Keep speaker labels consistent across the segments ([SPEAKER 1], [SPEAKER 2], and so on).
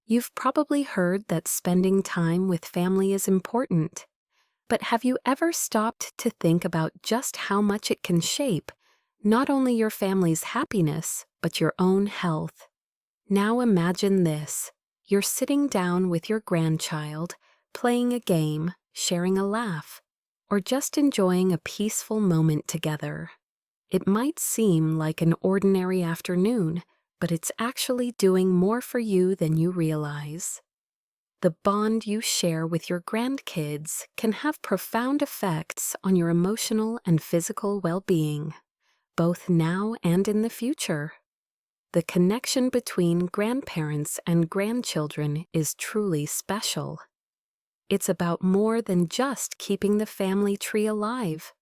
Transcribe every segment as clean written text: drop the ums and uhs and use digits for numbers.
[SPEAKER 1] You've probably heard that spending time with family is important, but have you ever stopped to think about just how much it can shape not only your family's happiness, but your own health? Now imagine this. You're sitting down with your grandchild, playing a game, sharing a laugh, or just enjoying a peaceful moment together. It might seem like an ordinary afternoon, but it's actually doing more for you than you realize. The bond you share with your grandkids can have profound effects on your emotional and physical well-being, both now and in the future. The connection between grandparents and grandchildren is truly special. It's about more than just keeping the family tree alive.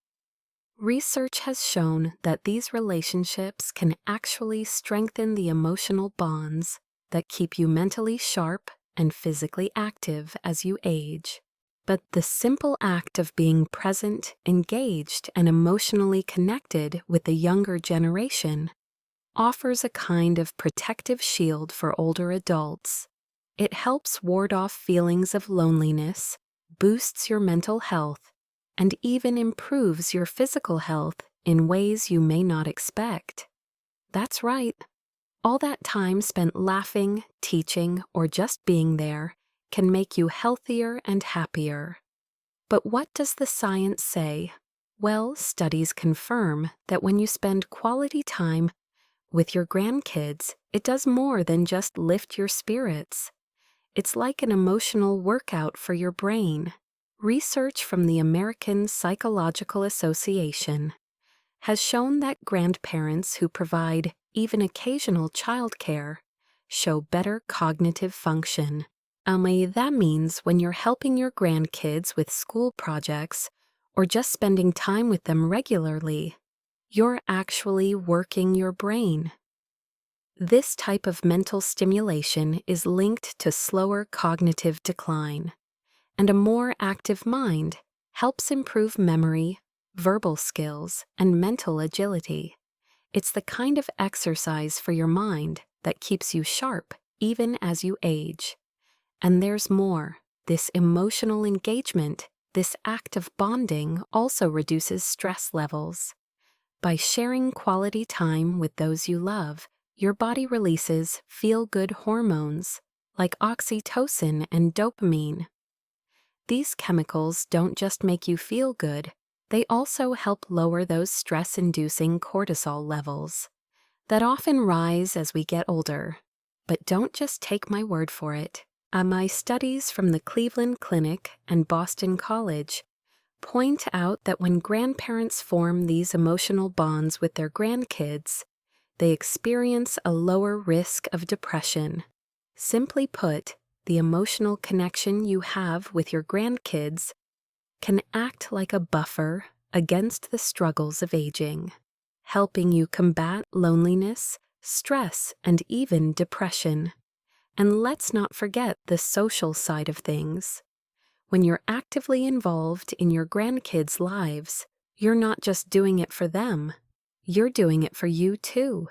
[SPEAKER 1] Research has shown that these relationships can actually strengthen the emotional bonds that keep you mentally sharp and physically active as you age. But the simple act of being present, engaged, and emotionally connected with the younger generation offers a kind of protective shield for older adults. It helps ward off feelings of loneliness, boosts your mental health, and even improves your physical health in ways you may not expect. That's right. All that time spent laughing, teaching, or just being there can make you healthier and happier. But what does the science say? Well, studies confirm that when you spend quality time with your grandkids, it does more than just lift your spirits. It's like an emotional workout for your brain. Research from the American Psychological Association has shown that grandparents who provide even occasional childcare show better cognitive function. That means when you're helping your grandkids with school projects or just spending time with them regularly, you're actually working your brain. This type of mental stimulation is linked to slower cognitive decline, and a more active mind helps improve memory, verbal skills, and mental agility. It's the kind of exercise for your mind that keeps you sharp even as you age. And there's more. This emotional engagement, this act of bonding, also reduces stress levels. By sharing quality time with those you love, your body releases feel-good hormones like oxytocin and dopamine. These chemicals don't just make you feel good, they also help lower those stress-inducing cortisol levels that often rise as we get older. But don't just take my word for it. My studies from the Cleveland Clinic and Boston College point out that when grandparents form these emotional bonds with their grandkids, they experience a lower risk of depression. Simply put, the emotional connection you have with your grandkids can act like a buffer against the struggles of aging, helping you combat loneliness, stress, and even depression. And let's not forget the social side of things. When you're actively involved in your grandkids' lives, you're not just doing it for them, you're doing it for you too.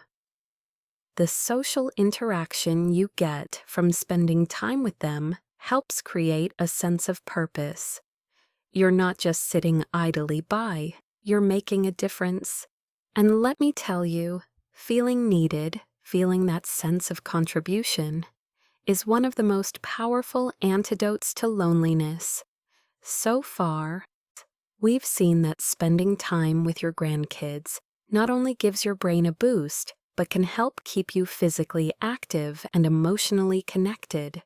[SPEAKER 1] The social interaction you get from spending time with them helps create a sense of purpose. You're not just sitting idly by, you're making a difference. And let me tell you, feeling needed, feeling that sense of contribution, is one of the most powerful antidotes to loneliness. So far, we've seen that spending time with your grandkids not only gives your brain a boost, but can help keep you physically active and emotionally connected.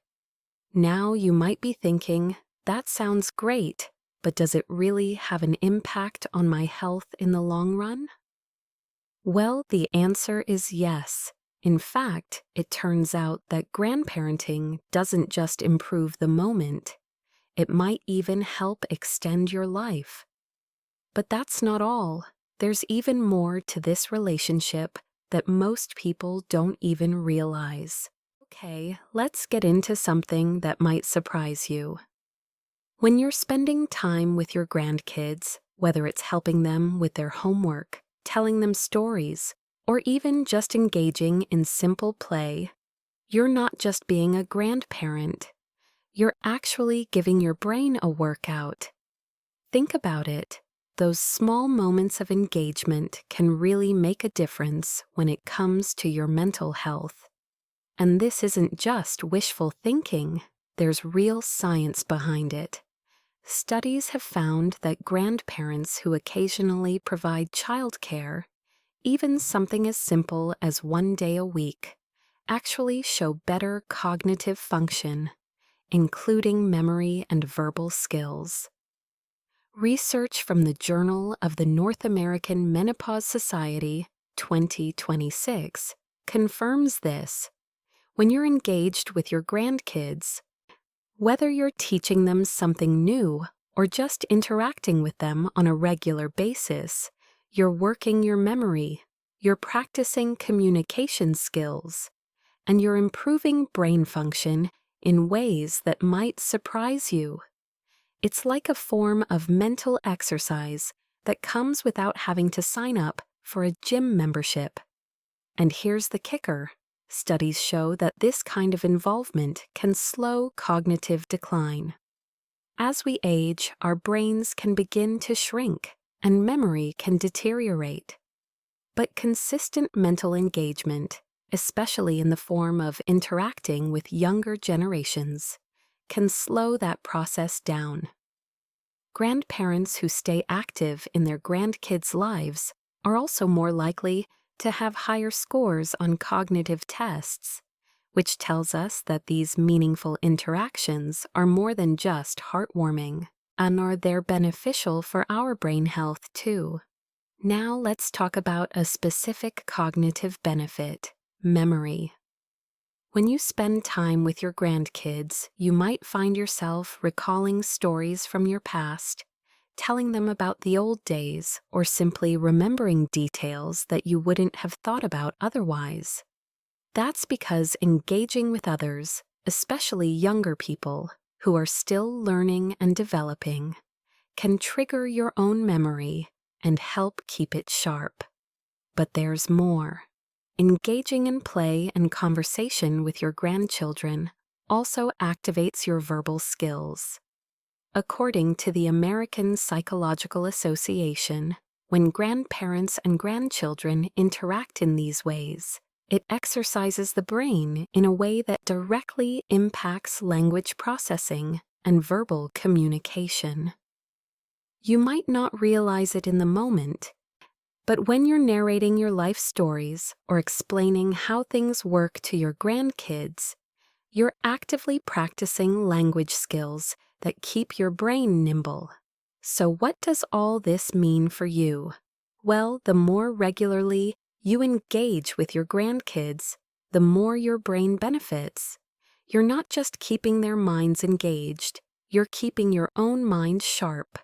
[SPEAKER 1] Now you might be thinking, that sounds great, but does it really have an impact on my health in the long run? Well, the answer is yes. In fact, it turns out that grandparenting doesn't just improve the moment, it might even help extend your life. But that's not all. There's even more to this relationship that most people don't even realize. Okay, let's get into something that might surprise you. When you're spending time with your grandkids, whether it's helping them with their homework, telling them stories, or even just engaging in simple play, You're not just being a grandparent. You're actually giving your brain a workout. Think about it. Those small moments of engagement can really make a difference when it comes to your mental health. And this isn't just wishful thinking, there's real science behind it. Studies have found that grandparents who occasionally provide childcare, even something as simple as 1 day a week, actually show better cognitive function, including memory and verbal skills. Research from the Journal of the North American Menopause Society 2026 confirms this. When you're engaged with your grandkids, whether you're teaching them something new or just interacting with them on a regular basis, you're working your memory, you're practicing communication skills, and you're improving brain function in ways that might surprise you. It's like a form of mental exercise that comes without having to sign up for a gym membership. And here's the kicker. Studies show that this kind of involvement can slow cognitive decline. As we age, our brains can begin to shrink and memory can deteriorate. But consistent mental engagement, especially in the form of interacting with younger generations, can slow that process down. Grandparents who stay active in their grandkids' lives are also more likely to have higher scores on cognitive tests, which tells us that these meaningful interactions are more than just heartwarming, and they're beneficial for our brain health too. Now let's talk about a specific cognitive benefit: memory. When you spend time with your grandkids, you might find yourself recalling stories from your past, telling them about the old days, or simply remembering details that you wouldn't have thought about otherwise. That's because engaging with others, especially younger people who are still learning and developing, can trigger your own memory and help keep it sharp. But there's more. Engaging in play and conversation with your grandchildren also activates your verbal skills. According to the American Psychological Association, when grandparents and grandchildren interact in these ways, it exercises the brain in a way that directly impacts language processing and verbal communication. You might not realize it in the moment, but when you're narrating your life stories or explaining how things work to your grandkids, you're actively practicing language skills that keep your brain nimble. So what does all this mean for you? Well, the more regularly you engage with your grandkids, the more your brain benefits. You're not just keeping their minds engaged, you're keeping your own mind sharp.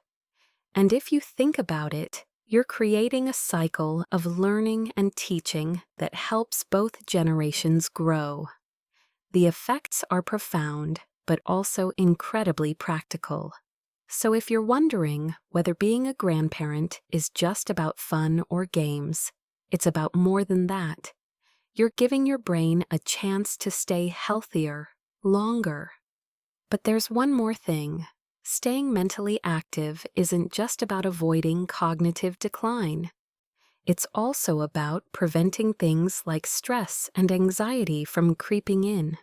[SPEAKER 1] And if you think about it, you're creating a cycle of learning and teaching that helps both generations grow. The effects are profound, but also incredibly practical. So if you're wondering whether being a grandparent is just about fun or games, it's about more than that. You're giving your brain a chance to stay healthier, longer. But there's one more thing. Staying mentally active isn't just about avoiding cognitive decline. It's also about preventing things like stress and anxiety from creeping in.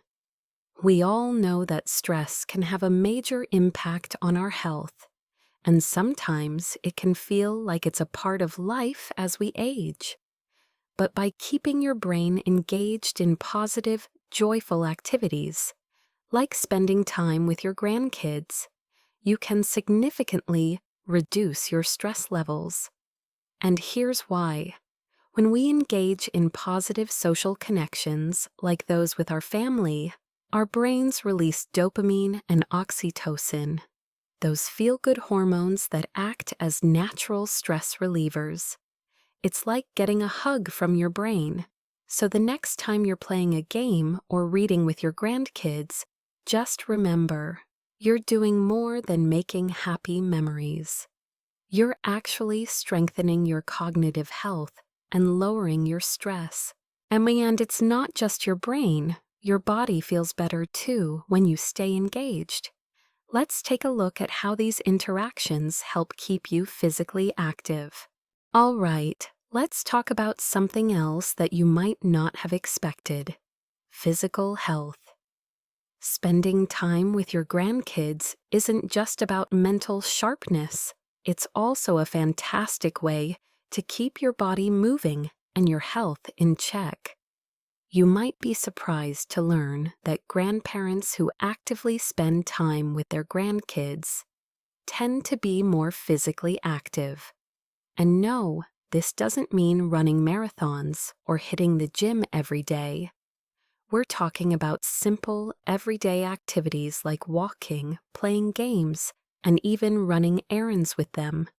[SPEAKER 1] We all know that stress can have a major impact on our health, and sometimes it can feel like it's a part of life as we age. But by keeping your brain engaged in positive, joyful activities, like spending time with your grandkids, you can significantly reduce your stress levels. And here's why. When we engage in positive social connections like those with our family, our brains release dopamine and oxytocin, those feel-good hormones that act as natural stress relievers. It's like getting a hug from your brain. So the next time you're playing a game or reading with your grandkids, just remember, you're doing more than making happy memories. You're actually strengthening your cognitive health and lowering your stress. And it's not just your brain, Your body feels better too when you stay engaged. Let's take a look at how these interactions help keep you physically active. All right, let's talk about something else that you might not have expected: physical health. Spending time with your grandkids isn't just about mental sharpness, it's also a fantastic way to keep your body moving and your health in check. You might be surprised to learn that grandparents who actively spend time with their grandkids tend to be more physically active. And no, this doesn't mean running marathons or hitting the gym every day. We're talking about simple, everyday activities like walking, playing games, and even running errands with them.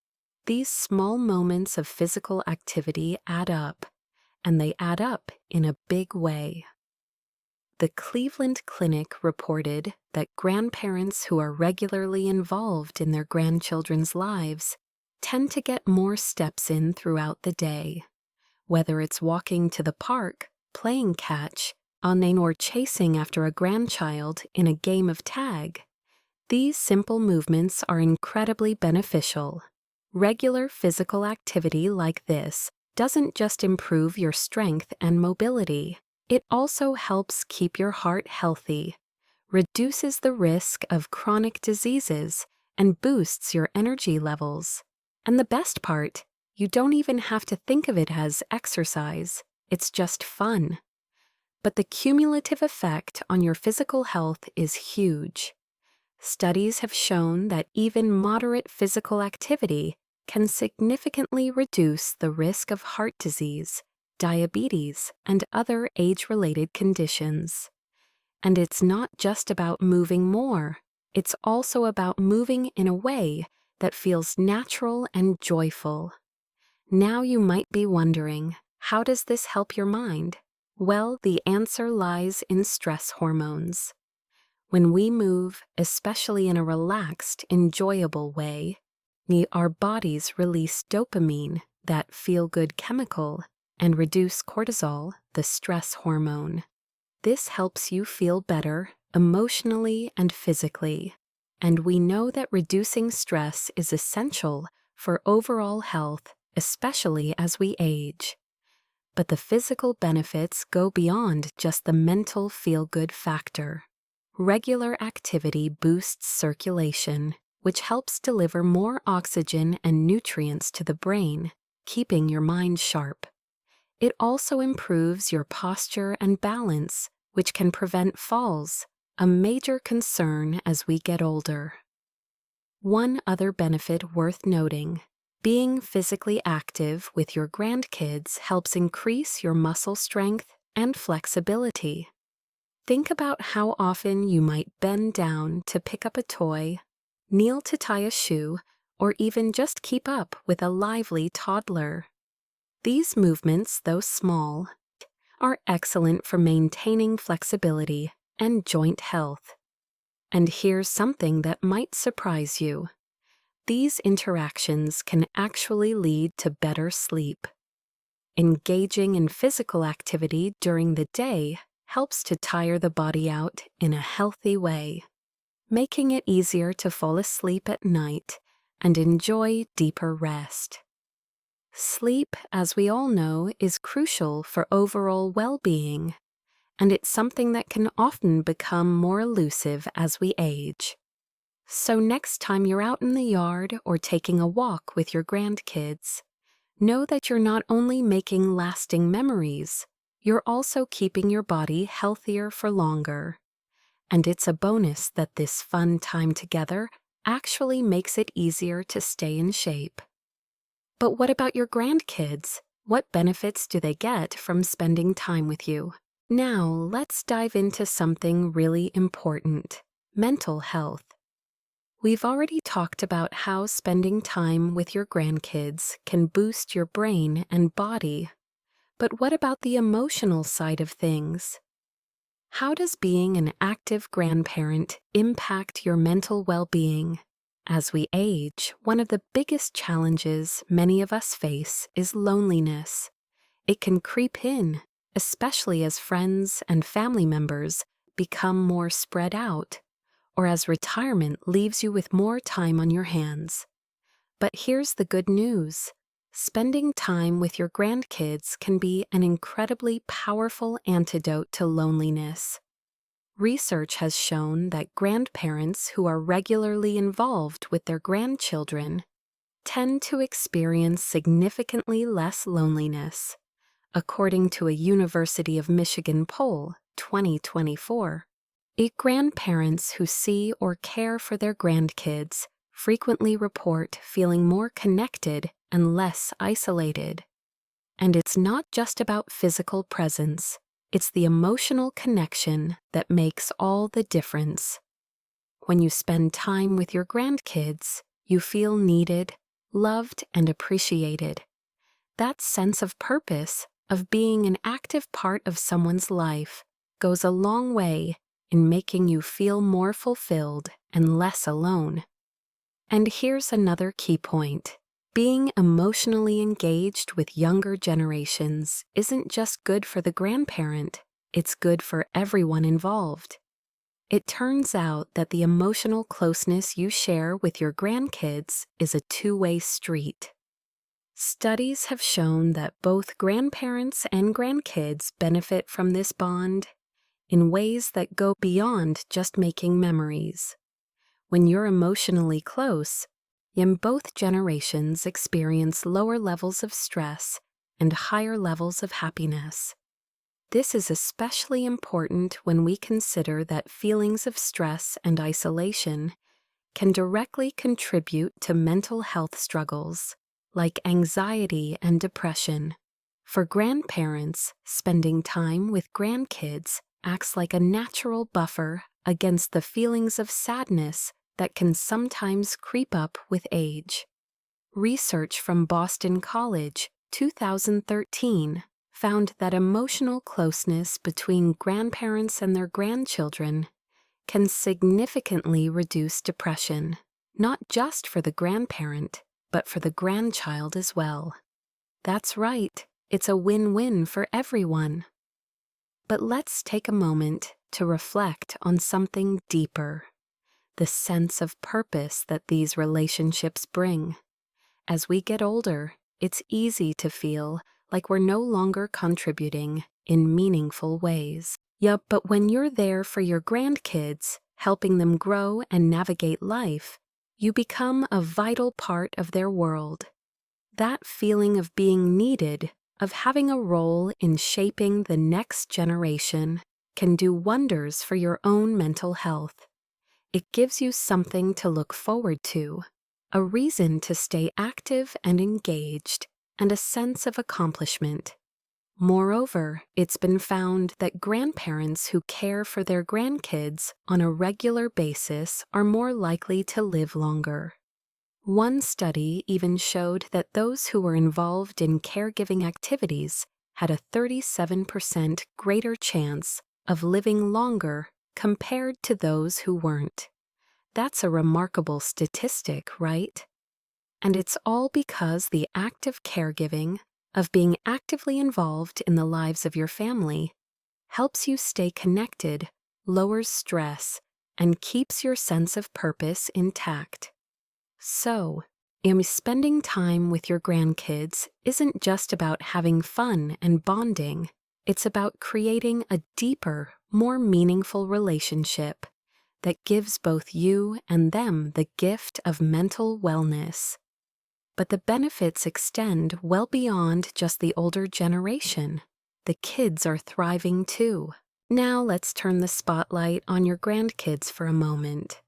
[SPEAKER 1] These small moments of physical activity add up, and they add up in a big way. The Cleveland Clinic reported that grandparents who are regularly involved in their grandchildren's lives tend to get more steps in throughout the day. Whether it's walking to the park, playing catch, or chasing after a grandchild in a game of tag, these simple movements are incredibly beneficial. Regular physical activity like this doesn't just improve your strength and mobility, it also helps keep your heart healthy, reduces the risk of chronic diseases, and boosts your energy levels. And the best part, you don't even have to think of it as exercise, it's just fun. But the cumulative effect on your physical health is huge. Studies have shown that even moderate physical activity can significantly reduce the risk of heart disease, diabetes, and other age-related conditions. And it's not just about moving more, it's also about moving in a way that feels natural and joyful. Now you might be wondering, how does this help your mind? Well, the answer lies in stress hormones. When we move, especially in a relaxed, enjoyable way, our bodies release dopamine, that feel-good chemical, and reduce cortisol, the stress hormone. This helps you feel better emotionally and physically, and we know that reducing stress is essential for overall health, especially as we age. But the physical benefits go beyond just the mental feel-good factor. Regular activity boosts circulation, which helps deliver more oxygen and nutrients to the brain, keeping your mind sharp. It also improves your posture and balance, which can prevent falls, a major concern as we get older. One other benefit worth noting: being physically active with your grandkids helps increase your muscle strength and flexibility. Think about how often you might bend down to pick up a toy, kneel to tie a shoe, or even just keep up with a lively toddler. These movements, though small, are excellent for maintaining flexibility and joint health. And here's something that might surprise you: these interactions can actually lead to better sleep. Engaging in physical activity during the day helps to tire the body out in a healthy way, making it easier to fall asleep at night and enjoy deeper rest. Sleep, as we all know, is crucial for overall well-being, and it's something that can often become more elusive as we age. So next time you're out in the yard or taking a walk with your grandkids, know that you're not only making lasting memories, you're also keeping your body healthier for longer. And it's a bonus that this fun time together actually makes it easier to stay in shape. But what about your grandkids? What benefits do they get from spending time with you? Now, let's dive into something really important: mental health. We've already talked about how spending time with your grandkids can boost your brain and body. But what about the emotional side of things? How does being an active grandparent impact your mental well-being? As we age, one of the biggest challenges many of us face is loneliness. It can creep in, especially as friends and family members become more spread out, or as retirement leaves you with more time on your hands. But here's the good news. Spending time with your grandkids can be an incredibly powerful antidote to loneliness. Research has shown that grandparents who are regularly involved with their grandchildren tend to experience significantly less loneliness, according to a University of Michigan poll, 2024. Grandparents who see or care for their grandkids frequently report feeling more connected and less isolated. And it's not just about physical presence, it's the emotional connection that makes all the difference. When you spend time with your grandkids, you feel needed, loved, and appreciated. That sense of purpose, of being an active part of someone's life, goes a long way in making you feel more fulfilled and less alone. And here's another key point. Being emotionally engaged with younger generations isn't just good for the grandparent, it's good for everyone involved. It turns out that the emotional closeness you share with your grandkids is a two-way street. Studies have shown that both grandparents and grandkids benefit from this bond in ways that go beyond just making memories. When you're emotionally close, both generations experience lower levels of stress and higher levels of happiness. This is especially important when we consider that feelings of stress and isolation can directly contribute to mental health struggles like anxiety and depression. For grandparents, spending time with grandkids acts like a natural buffer against the feelings of sadness that can sometimes creep up with age. Research from Boston College, 2013, found that emotional closeness between grandparents and their grandchildren can significantly reduce depression, not just for the grandparent, but for the grandchild as well. That's right, it's a win-win for everyone. But let's take a moment to reflect on something deeper, the sense of purpose that these relationships bring. As we get older, it's easy to feel like we're no longer contributing in meaningful ways. But when you're there for your grandkids, helping them grow and navigate life, you become a vital part of their world. That feeling of being needed, of having a role in shaping the next generation, can do wonders for your own mental health. It gives you something to look forward to, a reason to stay active and engaged, and a sense of accomplishment. Moreover, it's been found that grandparents who care for their grandkids on a regular basis are more likely to live longer. One study even showed that those who were involved in caregiving activities had a 37% greater chance of living longer compared to those who weren't. That's a remarkable statistic, right? And it's all because the act of caregiving, of being actively involved in the lives of your family, helps you stay connected, lowers stress, and keeps your sense of purpose intact. So, spending time with your grandkids isn't just about having fun and bonding. It's about creating a deeper, more meaningful relationship that gives both you and them the gift of mental wellness. But the benefits extend well beyond just the older generation. The kids are thriving too. Now let's turn the spotlight on your grandkids for a moment.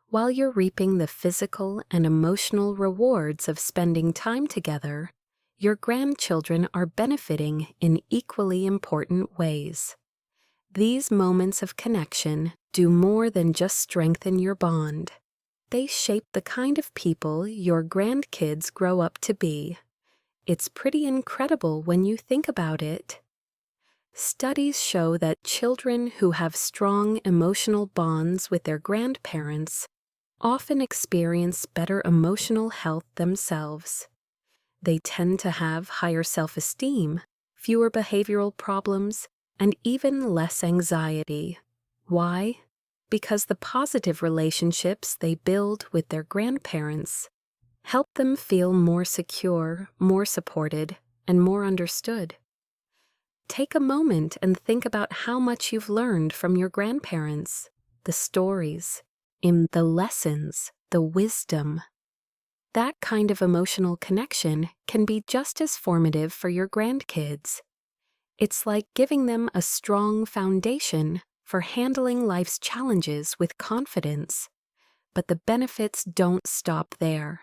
[SPEAKER 1] While you're reaping the physical and emotional rewards of spending time together, your grandchildren are benefiting in equally important ways. These moments of connection do more than just strengthen your bond. They shape the kind of people your grandkids grow up to be. It's pretty incredible when you think about it. Studies show that children who have strong emotional bonds with their grandparents often experience better emotional health themselves. They tend to have higher self-esteem, fewer behavioral problems, and even less anxiety. Why? Because the positive relationships they build with their grandparents help them feel more secure, more supported, and more understood. Take a moment and think about how much you've learned from your grandparents, the stories, the lessons, the wisdom. That kind of emotional connection can be just as formative for your grandkids. It's like giving them a strong foundation for handling life's challenges with confidence. But the benefits don't stop there.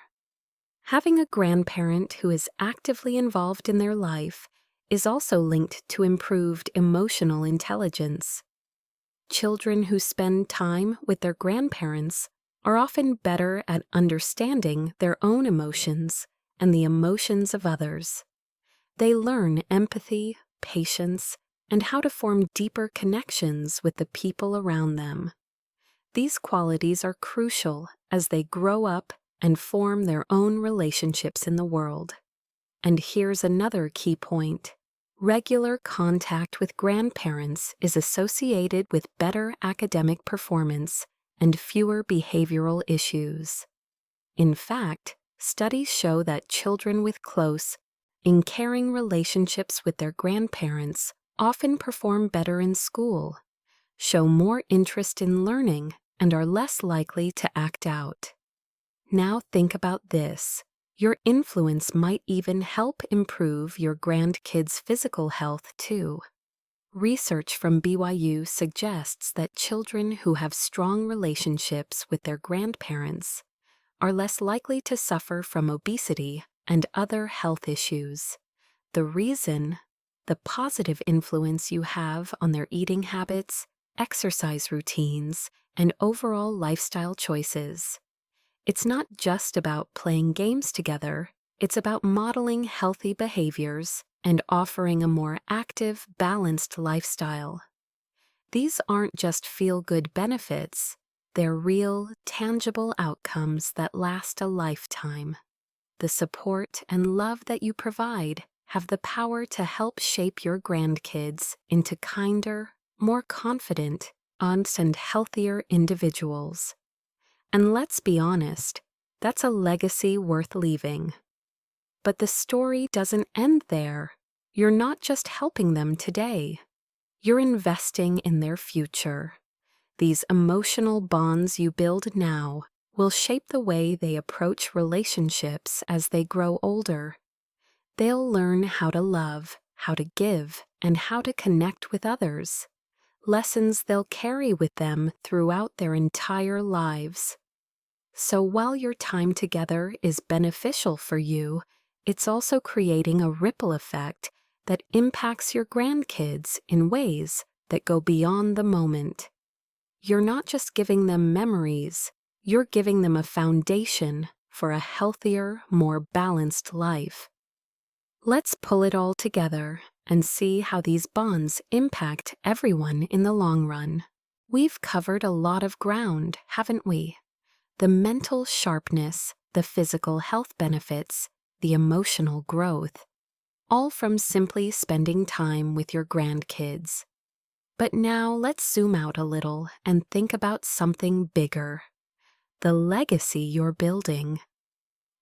[SPEAKER 1] Having a grandparent who is actively involved in their life is also linked to improved emotional intelligence. Children who spend time with their grandparents are often better at understanding their own emotions and the emotions of others. They learn empathy, patience, and how to form deeper connections with the people around them. These qualities are crucial as they grow up and form their own relationships in the world. And here's another key point. Regular contact with grandparents is associated with better academic performance and fewer behavioral issues. In fact, studies show that children with close, caring relationships with their grandparents often perform better in school, show more interest in learning, and are less likely to act out. Now think about this. Your influence might even help improve your grandkids' physical health too. Research from BYU suggests that children who have strong relationships with their grandparents are less likely to suffer from obesity and other health issues. The reason? The positive influence you have on their eating habits, exercise routines, and overall lifestyle choices. It's not just about playing games together, it's about modeling healthy behaviors and offering a more active, balanced lifestyle. These aren't just feel-good benefits, they're real, tangible outcomes that last a lifetime. The support and love that you provide have the power to help shape your grandkids into kinder, more confident, honest, and healthier individuals. And let's be honest, that's a legacy worth leaving. But the story doesn't end there. You're not just helping them today. You're investing in their future. These emotional bonds you build now will shape the way they approach relationships as they grow older. They'll learn how to love, how to give, and how to connect with others. Lessons they'll carry with them throughout their entire lives. So while your time together is beneficial for you, it's also creating a ripple effect that impacts your grandkids in ways that go beyond the moment. You're not just giving them memories, you're giving them a foundation for a healthier, more balanced life. Let's pull it all together and see how these bonds impact everyone in the long run. We've covered a lot of ground, haven't we? The mental sharpness, the physical health benefits, the emotional growth, all from simply spending time with your grandkids. But now let's zoom out a little and think about something bigger. The legacy you're building.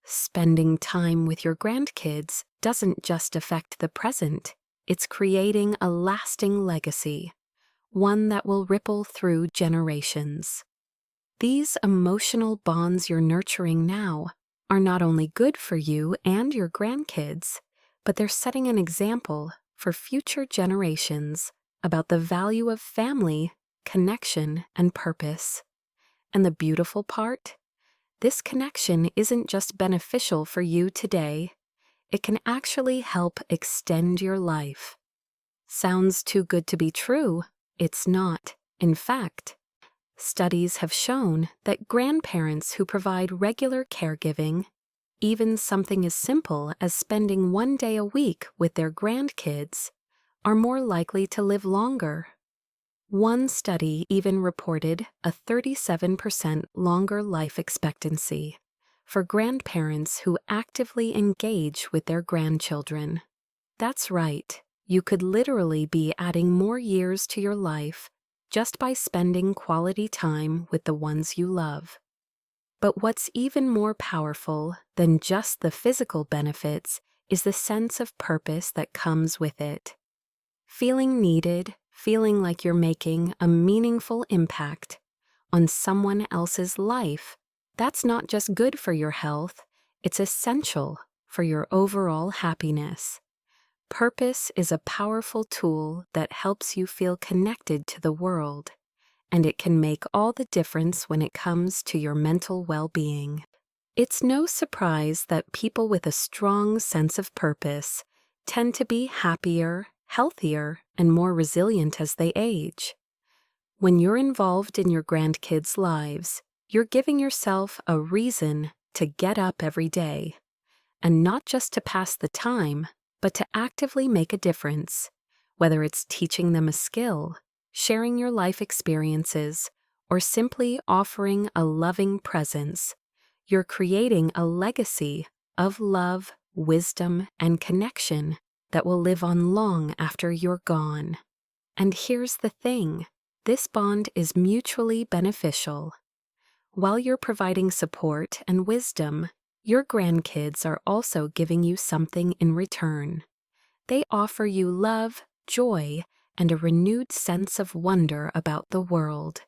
[SPEAKER 1] Spending time with your grandkids doesn't just affect the present, it's creating a lasting legacy, one that will ripple through generations. These emotional bonds you're nurturing now are not only good for you and your grandkids, but they're setting an example for future generations about the value of family, connection, and purpose. And the beautiful part? This connection isn't just beneficial for you today, it can actually help extend your life. Sounds too good to be true? It's not. In fact, studies have shown that grandparents who provide regular caregiving, even something as simple as spending one day a week with their grandkids, are more likely to live longer. One study even reported a 37% longer life expectancy for grandparents who actively engage with their grandchildren. That's right, You could literally be adding more years to your life just by spending quality time with the ones you love. But what's even more powerful than just the physical benefits is the sense of purpose that comes with it. Feeling needed, feeling like you're making a meaningful impact on someone else's life, that's not just good for your health, it's essential for your overall happiness. Purpose is a powerful tool that helps you feel connected to the world, and it can make all the difference when it comes to your mental well-being. It's no surprise that people with a strong sense of purpose tend to be happier, healthier, and more resilient as they age. When you're involved in your grandkids' lives, you're giving yourself a reason to get up every day, and not just to pass the time, but to actively make a difference, whether it's teaching them a skill, sharing your life experiences, or simply offering a loving presence. You're creating a legacy of love, wisdom, and connection that will live on long after you're gone. And here's the thing, this bond is mutually beneficial. While you're providing support and wisdom, your grandkids are also giving you something in return. They offer you love, joy, and a renewed sense of wonder about the world.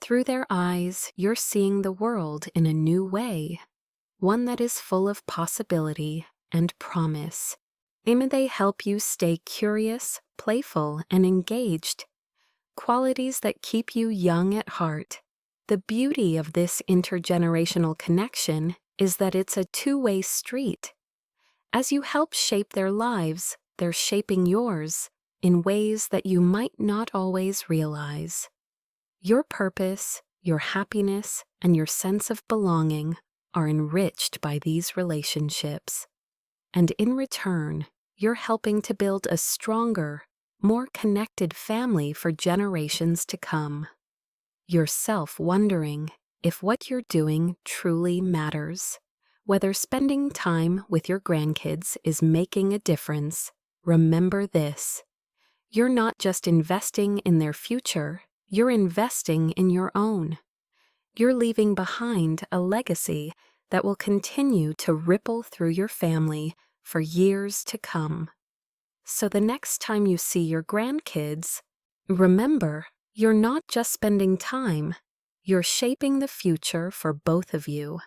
[SPEAKER 1] Through their eyes, you're seeing the world in a new way, one that is full of possibility and promise. They help you stay curious, playful, and engaged, qualities that keep you young at heart. The beauty of this intergenerational connection is that it's a two-way street. As you help shape their lives, they're shaping yours in ways that you might not always realize. Your purpose, your happiness, and your sense of belonging are enriched by these relationships. And in return, you're helping to build a stronger, more connected family for generations to come. Yourself wondering if what you're doing truly matters. Whether spending time with your grandkids is making a difference, remember this. You're not just investing in their future, you're investing in your own. You're leaving behind a legacy that will continue to ripple through your family for years to come. So the next time you see your grandkids, remember, you're not just spending time, you're shaping the future for both of you.